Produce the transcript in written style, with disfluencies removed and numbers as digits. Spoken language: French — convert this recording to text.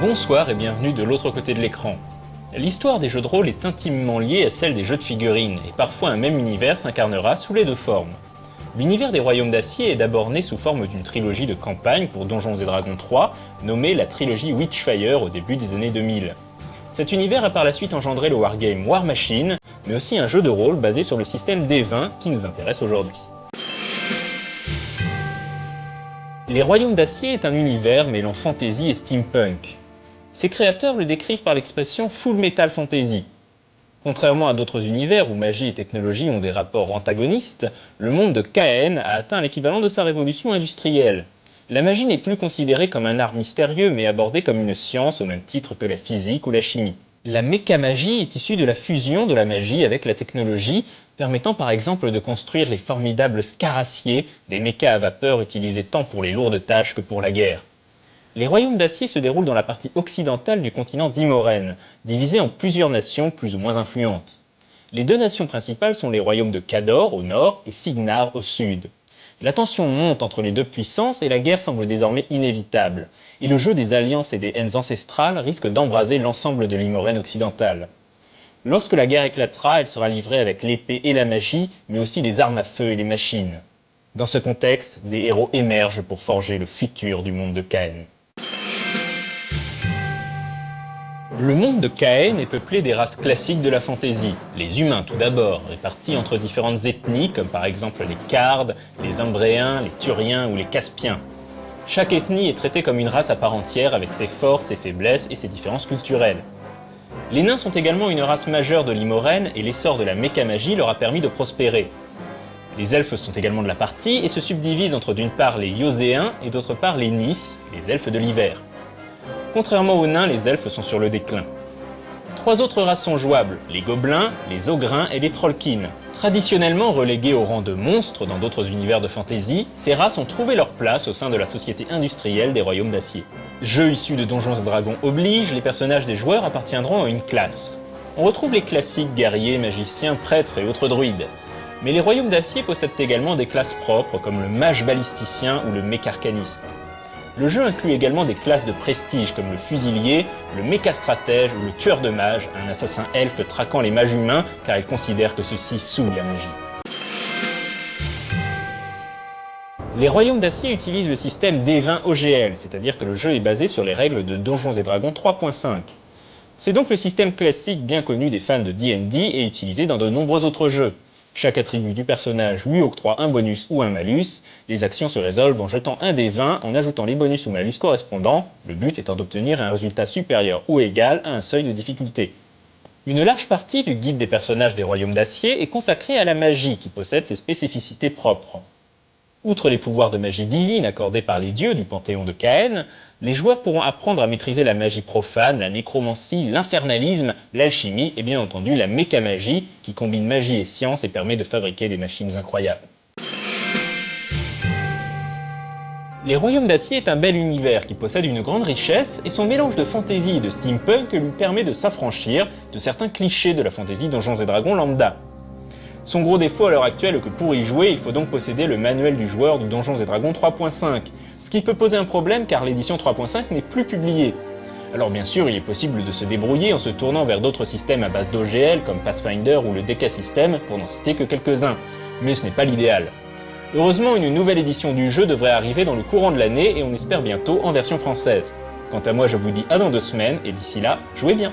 Bonsoir et bienvenue de l'autre côté de l'écran. L'histoire des jeux de rôle est intimement liée à celle des jeux de figurines, et parfois un même univers s'incarnera sous les deux formes. L'univers des Royaumes d'Acier est d'abord né sous forme d'une trilogie de campagne pour Donjons & Dragons 3, nommée la trilogie Witchfire au début des années 2000. Cet univers a par la suite engendré le wargame War Machine, mais aussi un jeu de rôle basé sur le système D20 qui nous intéresse aujourd'hui. Les Royaumes d'Acier est un univers mêlant fantasy et steampunk. Ses créateurs le décrivent par l'expression Full Metal Fantasy. Contrairement à d'autres univers où magie et technologie ont des rapports antagonistes, le monde de Caen a atteint l'équivalent de sa révolution industrielle. La magie n'est plus considérée comme un art mystérieux mais abordée comme une science au même titre que la physique ou la chimie. La mécamagie est issue de la fusion de la magie avec la technologie, permettant par exemple de construire les formidables scaraciers, des mechas à vapeur utilisés tant pour les lourdes tâches que pour la guerre. Les Royaumes d'Acier se déroulent dans la partie occidentale du continent d'Imoren, divisé en plusieurs nations plus ou moins influentes. Les deux nations principales sont les royaumes de Cador au nord et Cygnar au sud. La tension monte entre les deux puissances et la guerre semble désormais inévitable, et le jeu des alliances et des haines ancestrales risque d'embraser l'ensemble de l'Imoren occidentale. Lorsque la guerre éclatera, elle sera livrée avec l'épée et la magie, mais aussi les armes à feu et les machines. Dans ce contexte, des héros émergent pour forger le futur du monde de Caen. Le monde de Caen est peuplé des races classiques de la fantasy. Les humains tout d'abord, répartis entre différentes ethnies comme par exemple les Cardes, les Umbréens, les Turiens ou les Caspiens. Chaque ethnie est traitée comme une race à part entière avec ses forces, ses faiblesses et ses différences culturelles. Les nains sont également une race majeure de l'Imoren et l'essor de la mécamagie leur a permis de prospérer. Les elfes sont également de la partie et se subdivisent entre d'une part les Yoséens et d'autre part les Nis, les elfes de l'hiver. Contrairement aux nains, les elfes sont sur le déclin. Trois autres races sont jouables, les gobelins, les ogrins et les trollkins. Traditionnellement relégués au rang de monstres dans d'autres univers de fantasy, ces races ont trouvé leur place au sein de la société industrielle des Royaumes d'Acier. Jeu issu de Donjons & Dragons oblige, les personnages des joueurs appartiendront à une classe. On retrouve les classiques guerriers, magiciens, prêtres et autres druides. Mais les Royaumes d'Acier possèdent également des classes propres comme le mage balisticien ou le mécarcaniste. Le jeu inclut également des classes de prestige comme le fusilier, le méca-stratège ou le tueur de mages, un assassin elfe traquant les mages humains car il considère que ceux-ci souillent la magie. Les Royaumes d'Acier utilisent le système D20 OGL, c'est-à-dire que le jeu est basé sur les règles de Donjons & Dragons 3.5. C'est donc le système classique bien connu des fans de D&D et utilisé dans de nombreux autres jeux. Chaque attribut du personnage lui octroie un bonus ou un malus, les actions se résolvent en jetant un dé 20 en ajoutant les bonus ou malus correspondants, le but étant d'obtenir un résultat supérieur ou égal à un seuil de difficulté. Une large partie du guide des personnages des Royaumes d'Acier est consacrée à la magie qui possède ses spécificités propres. Outre les pouvoirs de magie divine accordés par les dieux du panthéon de Caen, les joueurs pourront apprendre à maîtriser la magie profane, la nécromancie, l'infernalisme, l'alchimie et bien entendu la mécamagie qui combine magie et science et permet de fabriquer des machines incroyables. Les Royaumes d'Acier est un bel univers qui possède une grande richesse et son mélange de fantasy et de steampunk lui permet de s'affranchir de certains clichés de la fantasy Donjons & Dragons lambda. Son gros défaut à l'heure actuelle est que pour y jouer, il faut donc posséder le manuel du joueur de Donjons & Dragons 3.5, ce qui peut poser un problème car l'édition 3.5 n'est plus publiée. Alors bien sûr, il est possible de se débrouiller en se tournant vers d'autres systèmes à base d'OGL comme Pathfinder ou le DK System, pour n'en citer que quelques-uns, mais ce n'est pas l'idéal. Heureusement, une nouvelle édition du jeu devrait arriver dans le courant de l'année et on espère bientôt en version française. Quant à moi, je vous dis à dans 2 semaines et d'ici là, jouez bien!